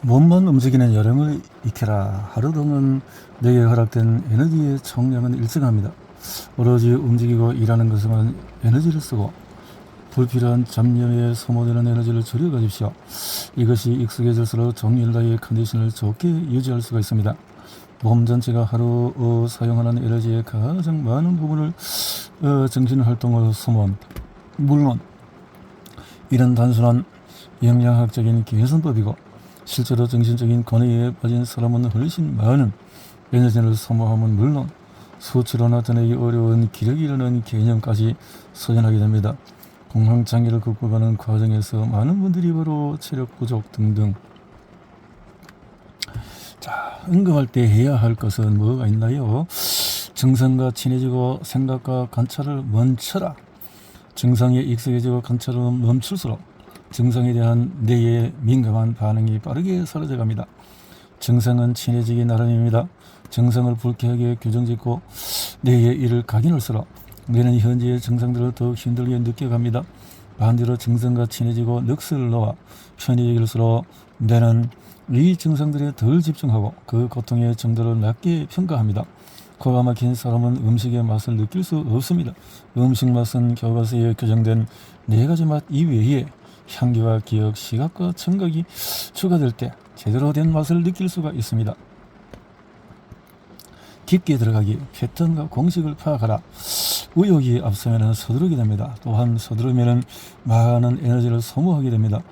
몸만 움직이는 요령을 익혀라. 하루 동안 내게 허락된 에너지의 총량은 일정합니다. 오로지 움직이고 일하는 것에만 에너지를 쓰고 불필요한 잡념에 소모되는 에너지를 줄여가십시오. 이것이 익숙해질수록 종일나의 컨디션을 좋게 유지할 수가 있습니다. 몸 전체가 하루 사용하는 에너지의 가장 많은 부분을 정신활동으로 소모합니다. 물론 이런 단순한 영양학적인 개선법이고 실제로 정신적인 권위에 빠진 사람은 훨씬 많은 에너지를 소모함은 물론 수치로 나타내기 어려운 기력이 이르는 개념까지 소전하게 됩니다. 공황장애를 극복하는 과정에서 많은 분들이 바로 체력 부족 등등 응급할 때 해야 할 것은 뭐가 있나요? 증상과 친해지고 생각과 관찰을 멈춰라. 증상에 익숙해지고 관찰을 멈출수록 증상에 대한 뇌의 민감한 반응이 빠르게 사라져갑니다. 증상은 친해지기 나름입니다. 증상을 불쾌하게 규정짓고 뇌의 이를 각인할수록 뇌는 현재의 증상들을 더욱 힘들게 느껴갑니다. 반대로 증상과 친해지고 넋을 놓아 편히 여길수록 뇌는 이 증상들에 덜 집중하고 그 고통의 정도를 낮게 평가합니다. 코가 막힌 사람은 음식의 맛을 느낄 수 없습니다. 음식 맛은 교과서에 규정된 4가지 맛 이외에 향기와 기억, 시각과 청각이 추가될 때 제대로 된 맛을 느낄 수가 있습니다. 깊게 들어가기, 패턴과 공식을 파악하라. 의욕이 앞서면 서두르게 됩니다. 또한 서두르면 많은 에너지를 소모하게 됩니다.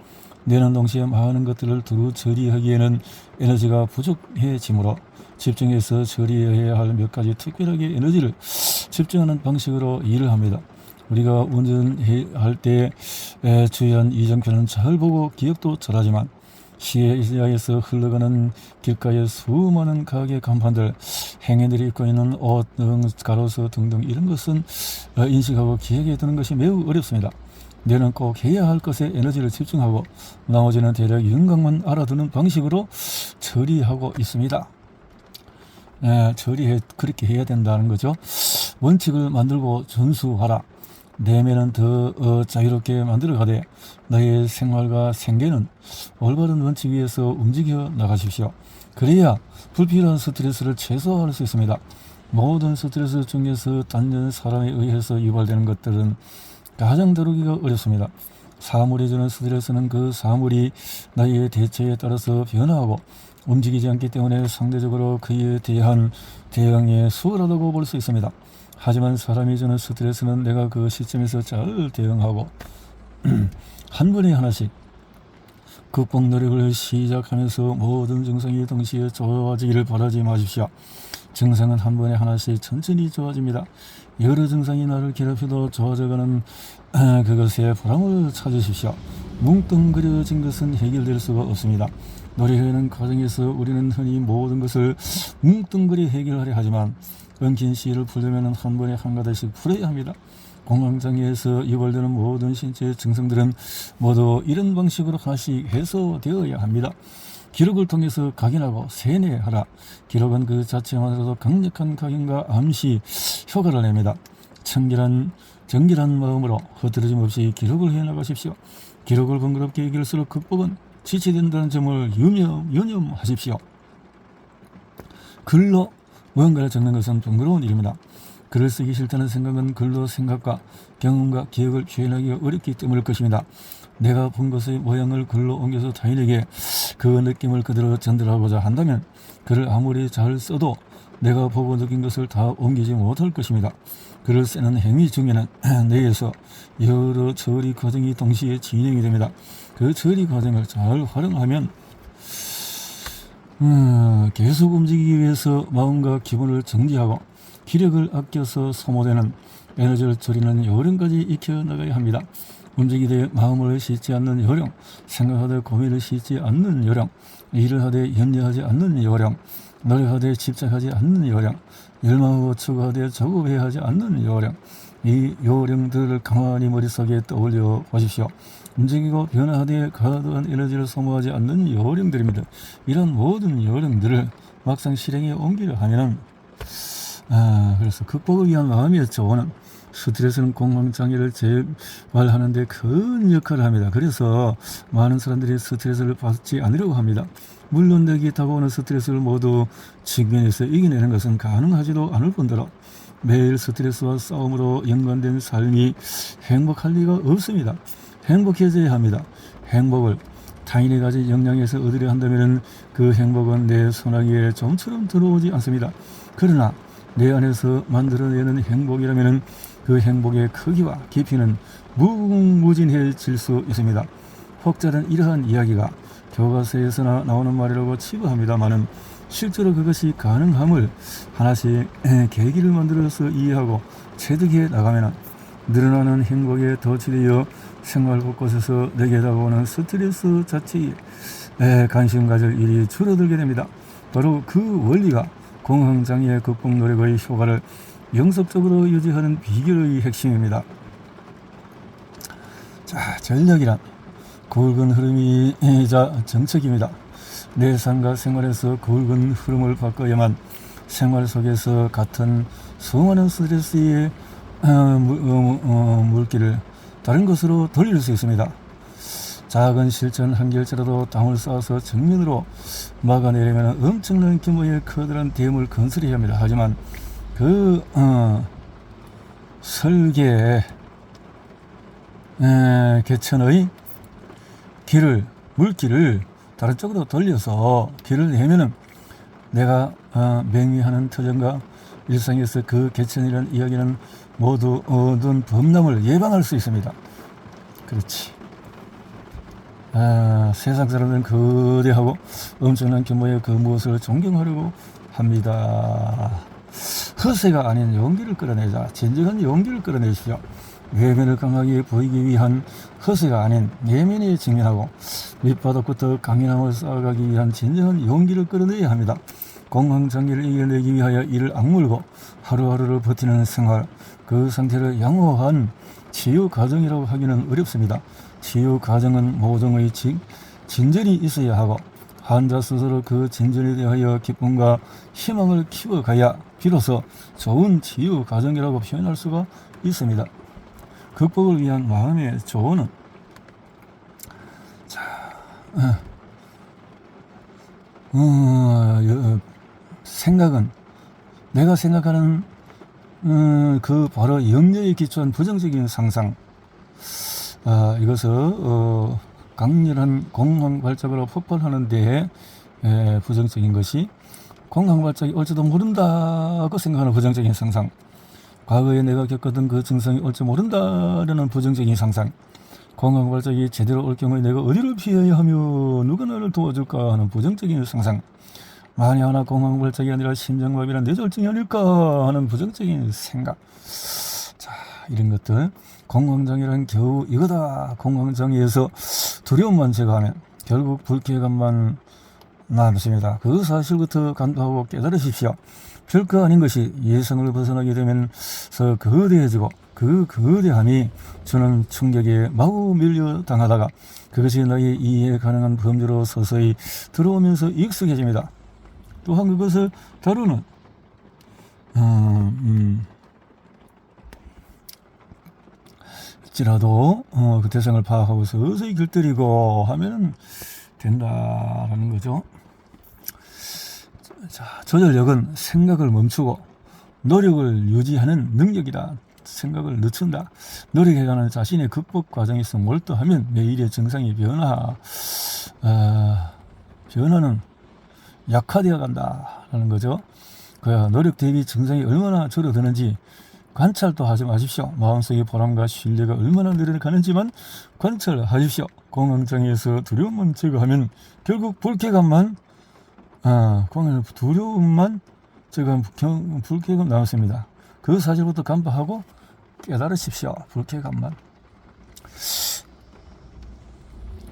뇌는 동시에 많은 것들을 두루 처리하기에는 에너지가 부족해지므로 집중해서 처리해야 할 몇 가지 특별하게 에너지를 집중하는 방식으로 일을 합니다. 우리가 운전할 때 주의한 이정표는 잘 보고 기억도 잘하지만 시야에서 흘러가는 길가의 수많은 가게 간판들, 행인들이 입고 있는 옷 등 가로수 등등 이런 것은 인식하고 기억에 드는 것이 매우 어렵습니다. 뇌는 꼭 해야 할 것에 에너지를 집중하고 나머지는 대략 윤곽만 알아두는 방식으로 처리하고 있습니다. 그렇게 해야 된다는 거죠. 원칙을 만들고 준수하라. 내면은 더 자유롭게 만들어가되 너의 생활과 생계는 올바른 원칙 위에서 움직여 나가십시오. 그래야 불필요한 스트레스를 최소화할 수 있습니다. 모든 스트레스 중에서 단연 사람에 의해서 유발되는 것들은 가장 다루기가 어렵습니다. 사물이 주는 스트레스는 그 사물이 나의 대처에 따라서 변화하고 움직이지 않기 때문에 상대적으로 그에 대한 대응이 수월하다고 볼 수 있습니다. 하지만 사람이 주는 스트레스는 내가 그 시점에서 잘 대응하고 한 번에 하나씩 극복 노력을 시작하면서 모든 증상이 동시에 좋아지기를 바라지 마십시오. 증상은 한 번에 하나씩 천천히 좋아집니다. 여러 증상이 나를 괴롭혀도 좋아져가는 그것에 보람을 찾으십시오. 뭉뚱그려진 것은 해결될 수가 없습니다. 노력하는 과정에서 우리는 흔히 모든 것을 뭉뚱그려 해결하려 하지만 엉킨 씨를 풀려면 한 번에 한 가닥씩 풀어야 합니다. 공황장애에서 유발되는 모든 신체 증상들은 모두 이런 방식으로 하나씩 해소되어야 합니다. 기록을 통해서 각인하고 세뇌하라. 기록은 그 자체만으로도 강력한 각인과 암시 효과를 냅니다. 정결한 마음으로 흐트러짐 없이 기록을 해나가십시오. 기록을 번거롭게 이길수록 극복은 지체된다는 점을 유념하십시오. 글로 무언가를 적는 것은 번거로운 일입니다. 글을 쓰기 싫다는 생각은 글로 생각과 경험과 기억을 표현하기가 어렵기 때문일 것입니다. 내가 본 것의 모양을 글로 옮겨서 타인에게 그 느낌을 그대로 전달하고자 한다면 글을 아무리 잘 써도 내가 보고 느낀 것을 다 옮기지 못할 것입니다. 글을 쓰는 행위 중에는 뇌에서 여러 처리 과정이 동시에 진행이 됩니다. 그 처리 과정을 잘 활용하면 계속 움직이기 위해서 마음과 기분을 정지하고 기력을 아껴서 소모되는 에너지를 줄이는 요령까지 익혀나가야 합니다. 움직이되 마음을 싣지 않는 요령, 생각하되 고민을 싣지 않는 요령, 일을 하되 염려하지 않는 요령, 노력하되 집착하지 않는 요령, 열망하고 추구하되 조급해하지 않는 요령, 이 요령들을 가만히 머릿속에 떠올려 보십시오. 움직이고 변화하되 과도한 에너지를 소모하지 않는 요령들입니다. 이런 모든 요령들을 막상 실행에 옮기려 하면은 그래서 극복을 위한 마음의 조언은 스트레스는 공황장애를 재발하는 데 큰 역할을 합니다. 그래서 많은 사람들이 스트레스를 받지 않으려고 합니다. 물론 내게 다가오는 스트레스를 모두 직면해서 이겨내는 것은 가능하지도 않을 뿐더러 매일 스트레스와 싸움으로 연관된 삶이 행복할 리가 없습니다. 행복해져야 합니다. 행복을 타인이 가진 역량에서 얻으려 한다면 그 행복은 내 손아귀에 좀처럼 들어오지 않습니다. 그러나 내 안에서 만들어내는 행복이라면 그 행복의 크기와 깊이는 무궁무진해질 수 있습니다. 혹자는 이러한 이야기가 교과서에서나 나오는 말이라고 치부합니다마는 실제로 그것이 가능함을 하나씩 계기를 만들어서 이해하고 체득해 나가면 늘어나는 행복에 덧치되어 생활 곳곳에서 내게 다가오는 스트레스 자체에 관심 가질 일이 줄어들게 됩니다. 바로 그 원리가 공황장애 극복 노력의 효과를 영속적으로 유지하는 비결의 핵심입니다. 자, 전략이란 굵은 흐름이자 정책입니다. 내 삶과 생활에서 굵은 흐름을 바꿔야만 생활 속에서 같은 수많은 스트레스의 물기를 다른 것으로 돌릴 수 있습니다. 작은 실천 한 결자라도 땅을 쌓아서 정면으로 막아내려면 엄청난 규모의 커다란 댐을 건설해야 합니다. 하지만 그 설계 개천의 물길을 다른 쪽으로 돌려서 길을 내면은 내가 맹위하는 터전과 일상에서 그 개천이라는 이야기는 모두 얻은 범람을 예방할 수 있습니다. 그렇지. 세상 사람들은 거대하고 엄청난 규모의 그 무엇을 존경하려고 합니다. 허세가 아닌 용기를 끌어내자. 진정한 용기를 끌어내십시오. 내면을 강하게 보이기 위한 허세가 아닌 내면에 직면하고 밑바닥부터 강인함을 쌓아가기 위한 진정한 용기를 끌어내야 합니다. 공황장애를 이겨내기 위하여 이를 악물고 하루하루를 버티는 생활, 그 상태를 양호한 치유 과정이라고 하기는 어렵습니다. 치유 과정은 모종의 진전이 있어야 하고 환자 스스로 그 진전에 대하여 기쁨과 희망을 키워가야 비로소 좋은 치유 과정이라고 표현할 수가 있습니다. 극복을 위한 마음의 조언은 생각은 내가 생각하는 그 바로 염려에 기초한 부정적인 상상, 이것을 강렬한 공황 발작으로 폭발하는 데에 부정적인 것이 공황 발작이 올지도 모른다고 생각하는 부정적인 상상, 과거에 내가 겪었던 그 증상이 올지 모른다라는 부정적인 상상, 공황 발작이 제대로 올 경우에 내가 어디를 피해야 하며 누가 나를 도와줄까 하는 부정적인 상상, 만에 하나 공황 발작이 아니라 심장마비나 뇌졸중이 아닐까 하는 부정적인 생각. 자, 이런 것들, 공황장애란 겨우 이거다. 공황장애에서 두려움만 제거하면 결국 불쾌감만 남습니다. 그 사실부터 간파하고 깨달으십시오. 별거 아닌 것이 예상을 벗어나게 되면서 거대해지고 그 거대함이 주는 충격에 마구 밀려당하다가 그것이 나의 이해 가능한 범주로 서서히 들어오면서 익숙해집니다. 또한 그것을 다루는 일지라도 그 대상을 파악하고 서서히 길들이고 하면 된다라는 거죠. 자, 조절력은 생각을 멈추고 노력을 유지하는 능력이다. 생각을 늦춘다. 노력해가는 자신의 극복 과정에서 몰두하면 매일의 증상이 변화는 약화되어 간다라는 거죠. 그 노력 대비 증상이 얼마나 줄어드는지 관찰도 하지 마십시오. 마음속의 보람과 신뢰가 얼마나 늘어가는지만 관찰하십시오. 공황장애에서 두려움만 제거하면 결국 불쾌감만 두려움만 제거하면 불쾌감 나왔습니다. 그 사실부터 간파하고 깨달으십시오. 불쾌감만.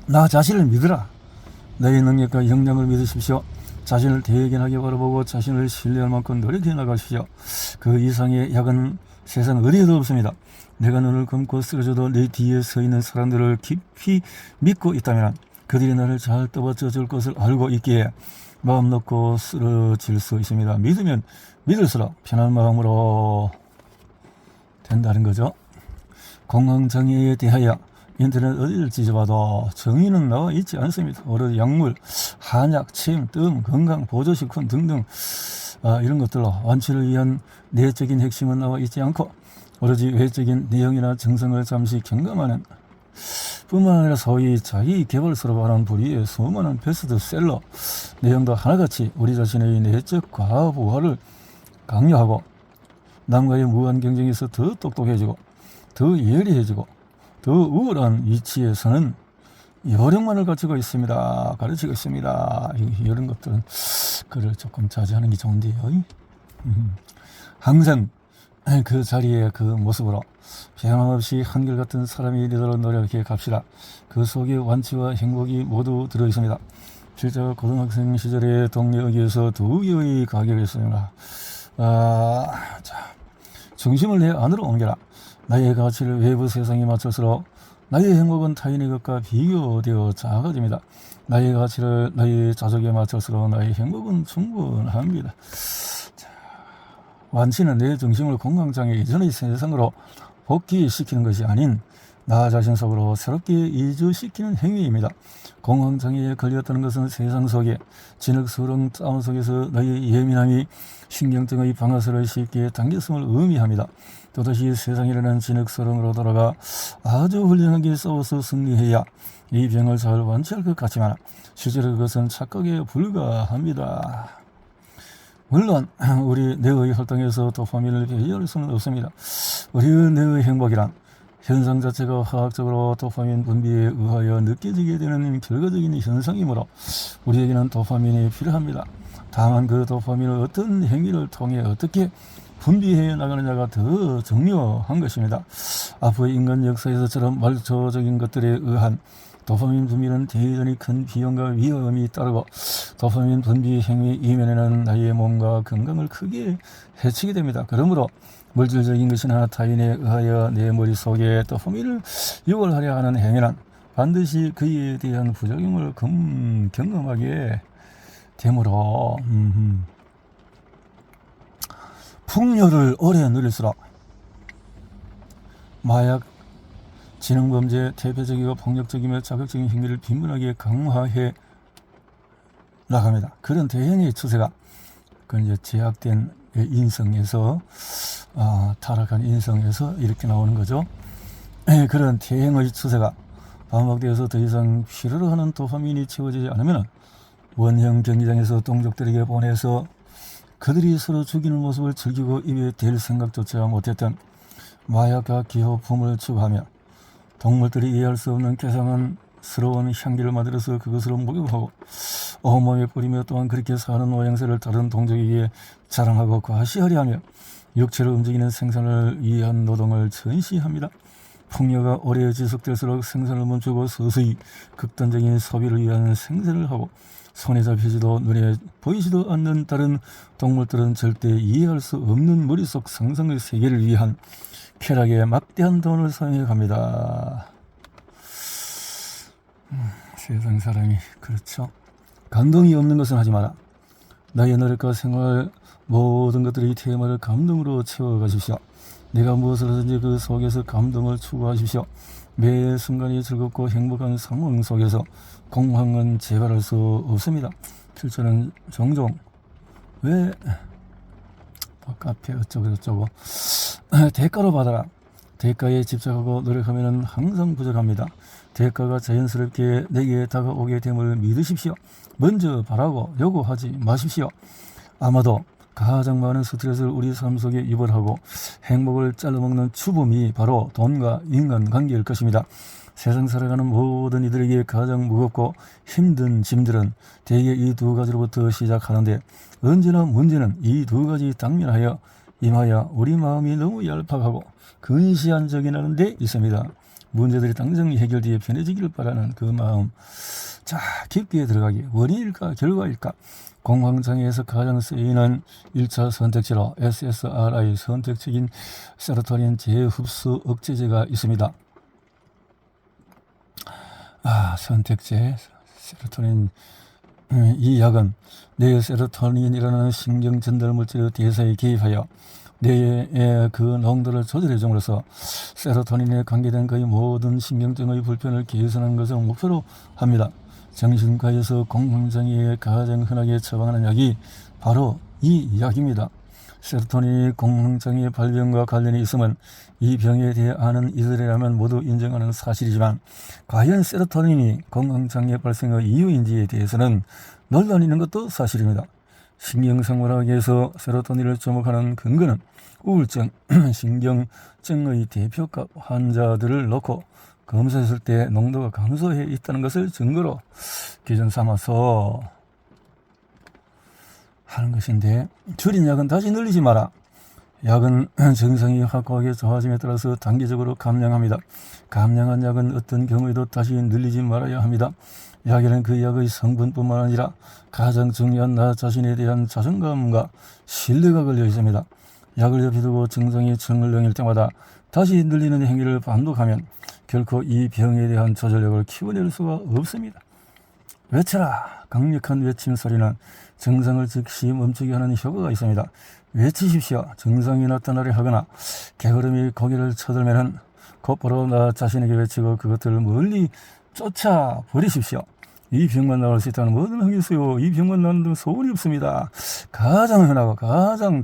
나 자신을 믿으라. 나의 능력과 역량을 믿으십시오. 자신을 대견하게 바라보고 자신을 신뢰할 만큼 노력해 나가십시오. 그 이상의 약은 세상 어디에도 없습니다. 내가 눈을 감고 쓰러져도 내 뒤에 서 있는 사람들을 깊이 믿고 있다면 그들이 나를 잘 떠받쳐 줄 것을 알고 있기에 마음 놓고 쓰러질 수 있습니다. 믿으면 믿을수록 편한 마음으로 된다는 거죠. 건강정의에 대하여 인터넷 어디를 뒤져봐도 정의는 나와 있지 않습니다. 오로지 약물, 한약, 침, 뜸, 건강, 보조식품 등등 이런 것들로 완치를 위한 내적인 핵심은 나와 있지 않고 오로지 외적인 내용이나 증상을 잠시 경감하는 뿐만 아니라 소위 자기 개발서라고 하는 부류의 수많은 베스트셀러 내용도 하나같이 우리 자신의 내적 과부하를 강요하고 남과의 무한 경쟁에서 더 똑똑해지고 더 예리해지고 더 우월한 위치에 서는 요령만을 갖추고 있습니다. 가르치고 있습니다. 이런 것들은 그를 조금 자제하는 게 좋은데요. 항상 그 자리에 그 모습으로 변함없이 한결같은 사람이 되도록 노력해 갑시다. 그 속에 완치와 행복이 모두 들어있습니다. 실제로 고등학생 시절에 동네 어귀에서 2개의 가게가 있습니다. 중심을 내 안으로 옮겨라. 나의 가치를 외부 세상에 맞춰서 나의 행복은 타인의 것과 비교되어 작아집니다. 나의 가치를 나의 자족에 맞춰서 나의 행복은 충분합니다. 완치는 내 중심을 공황장애 이전의 세상으로 복귀시키는 것이 아닌 나 자신 속으로 새롭게 이주시키는 행위입니다. 공황장애에 걸렸다는 것은 세상 속에 진흙스러운 싸움 속에서 나의 예민함이 신경증의 방아쇠를 쉽게 당겼음을 의미합니다. 또다시 세상이라는 진흙서렁으로 돌아가 아주 훌륭하게 싸워서 승리해야 이 병을 잘 완치할 것 같지만 실제로 그것은 착각에 불과합니다. 물론 우리 뇌의 활동에서 도파민을 배제할 수는 없습니다. 우리 뇌의 행복이란 현상 자체가 화학적으로 도파민 분비에 의하여 느껴지게 되는 결과적인 현상이므로 우리에게는 도파민이 필요합니다. 다만 그 도파민을 어떤 행위를 통해 어떻게 분비해 나가느냐가 더 중요한 것입니다. 앞의 인간 역사에서처럼 말초적인 것들에 의한 도파민 분비는 대단히 큰 비용과 위험이 따르고 도파민 분비 행위 이면에는 나의 몸과 건강을 크게 해치게 됩니다. 그러므로 물질적인 것이나 타인에 의하여 내 머릿속에 도파민을 유발하려 하는 행위는 반드시 그에 대한 부작용을 경험하게 되므로 풍요를 오래 누릴수록 마약, 지능범죄, 대표적이고 폭력적이며 자극적인 행위를 빈번하게 강화해 나갑니다. 그런 대형의 추세가 그 이제 제약된 인성에서 타락한 인성에서 이렇게 나오는 거죠. 그런 대형의 추세가 반복되어서 더 이상 필요로 하는 도파민이 채워지지 않으면 원형 경기장에서 동족들에게 보내서 그들이 서로 죽이는 모습을 즐기고 입에 댈 생각조차 못했던 마약과 기호품을 추구하며 동물들이 이해할 수 없는 괴상한스러운 향기를 만들어서 그것으로 목욕하고 온몸에 뿌리며 또한 그렇게 사는 모양새를 다른 동족에게 자랑하고 과시하려 하며 육체를 움직이는 생산을 위한 노동을 전시합니다. 풍요가 오래 지속될수록 생산을 멈추고 서서히 극단적인 소비를 위한 생산을 하고 손에 잡히지도 눈에 보이지도 않는 다른 동물들은 절대 이해할 수 없는 머릿속 상상의 세계를 위한 쾌락에 막대한 돈을 사용해 갑니다. 세상 사람이 그렇죠. 감동이 없는 것은 하지 마라. 나의 노력과 생활 모든 것들이 테마를 감동으로 채워가십시오. 내가 무엇을 하든지 그 속에서 감동을 추구하십시오. 매 순간이 즐겁고 행복한 상황 속에서 공황은 재발할 수 없습니다. 실제는 종종 왜 카페 어쩌고 대가로 받아라. 대가에 집착하고 노력하면 항상 부족합니다. 대가가 자연스럽게 내게 다가오게 됨을 믿으십시오. 먼저 바라고 요구하지 마십시오. 아마도 가장 많은 스트레스를 우리 삶 속에 유발하고 행복을 잘라먹는 추범이 바로 돈과 인간관계일 것입니다. 세상 살아가는 모든 이들에게 가장 무겁고 힘든 짐들은 대개 이 두 가지로부터 시작하는데 언제나 문제는 이 두 가지 당면하여 임하여 우리 마음이 너무 얄팍하고 근시안적이라는 데 있습니다. 문제들이 당장 해결되어 편해지기를 바라는 그 마음. 자, 깊게 들어가기. 원인일까 결과일까? 공황장애에서 가장 쓰이는 1차 선택지로 SSRI 선택적인 세로토닌 재흡수 억제제가 있습니다. 선택제 세로토닌. 이 약은 뇌의 세로토닌이라는 신경 전달 물질의 대사에 개입하여 뇌의 그 농도를 조절해 줌으로써 세로토닌에 관계된 거의 모든 신경증의 불편을 개선하는 것을 목표로 합니다. 정신과에서 공황장애에 가장 흔하게 처방하는 약이 바로 이 약입니다. 세로토닌이 공황장애 발병과 관련이 있으면 이 병에 대해 아는 이들이라면 모두 인정하는 사실이지만 과연 세로토닌이 공황장애 발생의 이유인지에 대해서는 논란이 있는 것도 사실입니다. 신경생물학에서 세로토닌을 주목하는 근거는 우울증, 신경증의 대표급 환자들을 놓고 검사했을 때 농도가 감소해 있다는 것을 증거로 기준 삼아서 하는 것인데, 줄인 약은 다시 늘리지 마라. 약은 증상이 확고하게 좋아짐에 따라서 단계적으로 감량합니다. 감량한 약은 어떤 경우에도 다시 늘리지 말아야 합니다. 약에는 그 약의 성분뿐만 아니라 가장 중요한 나 자신에 대한 자존감과 신뢰가 걸려 있습니다. 약을 옆에 두고 증상이 정을렁일 때마다 다시 늘리는 행위를 반복하면 결코 이 병에 대한 조절력을 키워낼 수가 없습니다. 외쳐라. 강력한 외침 소리는 증상을 즉시 멈추게 하는 효과가 있습니다. 외치십시오. 증상이 나타나려 하거나 게으름이 고개를 쳐들면 곧바로 나 자신에게 외치고 그것들을 멀리 쫓아버리십시오. 이 병만 나을 수 있다는 뭐든 하겠어요. 이 병만 나는 소원이 없습니다. 가장 흔하고 가장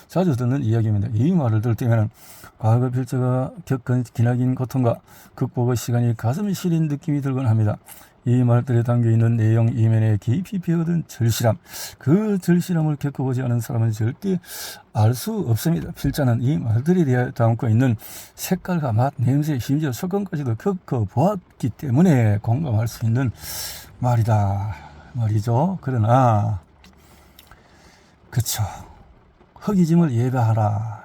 자주 듣는 이야기입니다. 이 말을 들을 때면 과거 필자가 겪은 기나긴 고통과 극복의 시간이 가슴 시린 느낌이 들곤 합니다. 이 말들에 담겨있는 내용 이면에 깊이 배어든 절실함, 그 절실함을 겪어보지 않은 사람은 절대 알 수 없습니다. 필자는 이 말들에 대해 담고 있는 색깔과 맛, 냄새, 심지어 속건까지도 겪어보았기 때문에 공감할 수 있는 말이죠. 그러나 그쵸, 허기짐을 예배하라.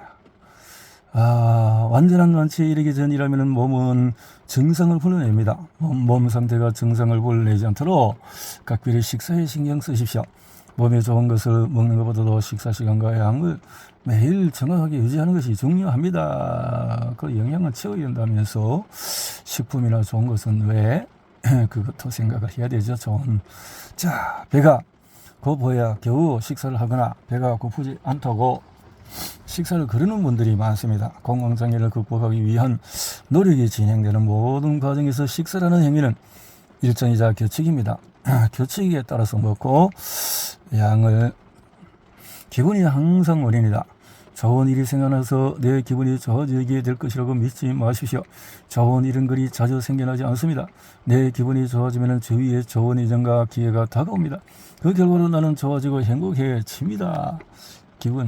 완전한 완치에 이르기 전이라면 몸은 증상을 불러냅니다. 몸 상태가 증상을 불러내지 않도록 각별히 식사에 신경 쓰십시오. 몸에 좋은 것을 먹는 것보다도 식사 시간과 양을 매일 정확하게 유지하는 것이 중요합니다. 그 영양은 채워야 한다면서 식품이나 좋은 것은 왜 그것도 생각을 해야 되죠. 배가 고파야 겨우 식사를 하거나 배가 고프지 않다고 식사를 거르는 분들이 많습니다. 공황장애를 극복하기 위한 노력이 진행되는 모든 과정에서 식사라는 행위는 일정이자 규칙입니다. 규칙에 따라서 먹고 양을, 기분이 항상 원인이다. 좋은 일이 생겨나서 내 기분이 좋아지게 될 것이라고 믿지 마십시오. 좋은 일은 그리 자주 생겨나지 않습니다. 내 기분이 좋아지면 주위에 좋은 이전과 기회가 다가옵니다. 그 결과로 나는 좋아지고 행복해집니다.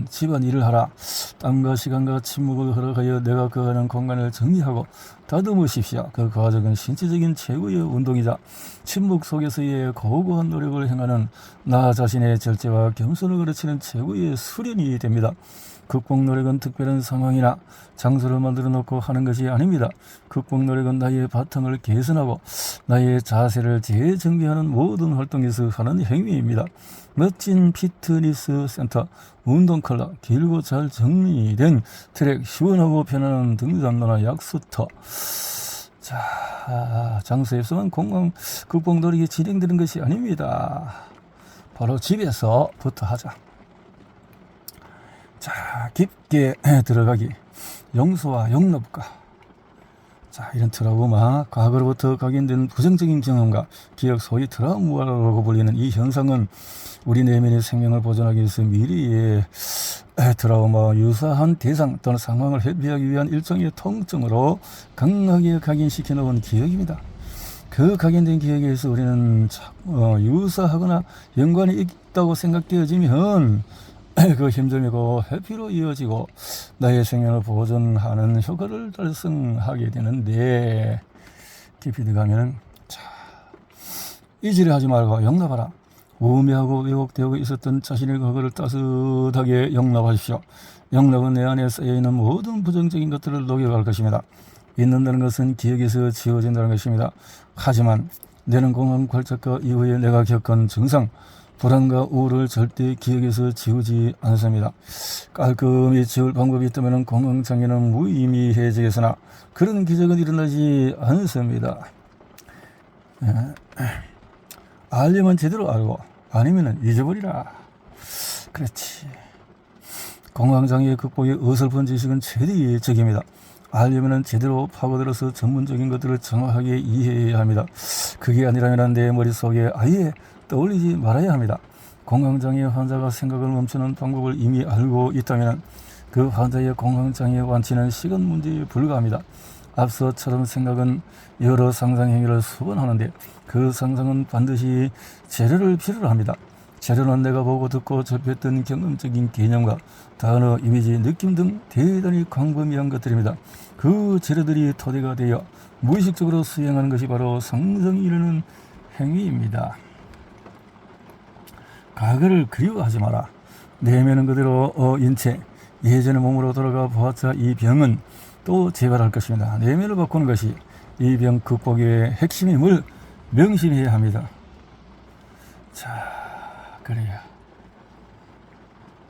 집안일을 하라. 땀과 시간과 침묵을 허락하여 내가 거하는 공간을 정리하고 다듬으십시오. 그 과정은 신체적인 최고의 운동이자 침묵 속에서의 고고한 노력을 행하는 나 자신의 절제와 겸손을 가르치는 최고의 수련이 됩니다. 극복 노력은 특별한 상황이나 장소를 만들어 놓고 하는 것이 아닙니다. 극복 노력은 나의 바탕을 개선하고 나의 자세를 재정비하는 모든 활동에서 하는 행위입니다. 멋진 피트니스 센터, 운동 컬러, 길고 잘 정리된 트랙, 시원하고 편안한 등산로나 약수터. 장소에서만 공강 극복 노력이 진행되는 것이 아닙니다. 바로 집에서부터 하자. 깊게 들어가기. 용서와 용납과. 이런 트라우마, 과거로부터 각인된 부정적인 경험과 기억, 소위 트라우마라고 불리는 이 현상은 우리 내면의 생명을 보존하기 위해서 미래의 트라우마와 유사한 대상 또는 상황을 회피하기 위한 일종의 통증으로 강하게 각인시켜 놓은 기억입니다. 그 각인된 기억에 의해서 우리는 유사하거나 연관이 있다고 생각되어지면 그 힘듦이고 회피로 이어지고 나의 생명을 보존하는 효과를 달성하게 되는데, 깊이 들어가면 이질하지 말고 용납하라. 우매하고 왜곡되고 있었던 자신의 과거를 따뜻하게 용납하십시오. 용납은 내 안에 쌓여있는 모든 부정적인 것들을 녹여갈 것입니다. 잊는다는 것은 기억에서 지워진다는 것입니다. 하지만 내는 공황 발작과 이후에 내가 겪은 증상, 불안과 우울을 절대 기억에서 지우지 않습니다. 깔끔히 지울 방법이 있다면 공황장애는 무의미해지겠으나 그런 기적은 일어나지 않습니다. 알려면 제대로 알고 아니면 잊어버리라. 그렇지. 건강장애 극복의 어설픈 지식은 최대의 적입니다. 알려면 제대로 파고들어서 전문적인 것들을 정확하게 이해해야 합니다. 그게 아니라면 내 머릿속에 아예 떠올리지 말아야 합니다. 건강장애 환자가 생각을 멈추는 방법을 이미 알고 있다면 그 환자의 건강장애 완치는 시간 문제에 불과합니다. 앞서처럼 생각은 여러 상상행위를 수반하는데 그 상상은 반드시 재료를 필요로 합니다. 재료는 내가 보고 듣고 접했던 경험적인 개념과 단어, 이미지, 느낌 등 대단히 광범위한 것들입니다. 그 재료들이 토대가 되어 무의식적으로 수행하는 것이 바로 상상이 이르는 행위입니다. 과거를 그리워하지 마라. 내면은 그대로 인체, 예전의 몸으로 돌아가 보았자 이 병은 또 재발할 것입니다. 내면을 바꾸는 것이 이 병 극복의 핵심임을 명심해야 합니다. 자, 그래야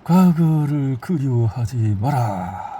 과거를 그리워하지 마라.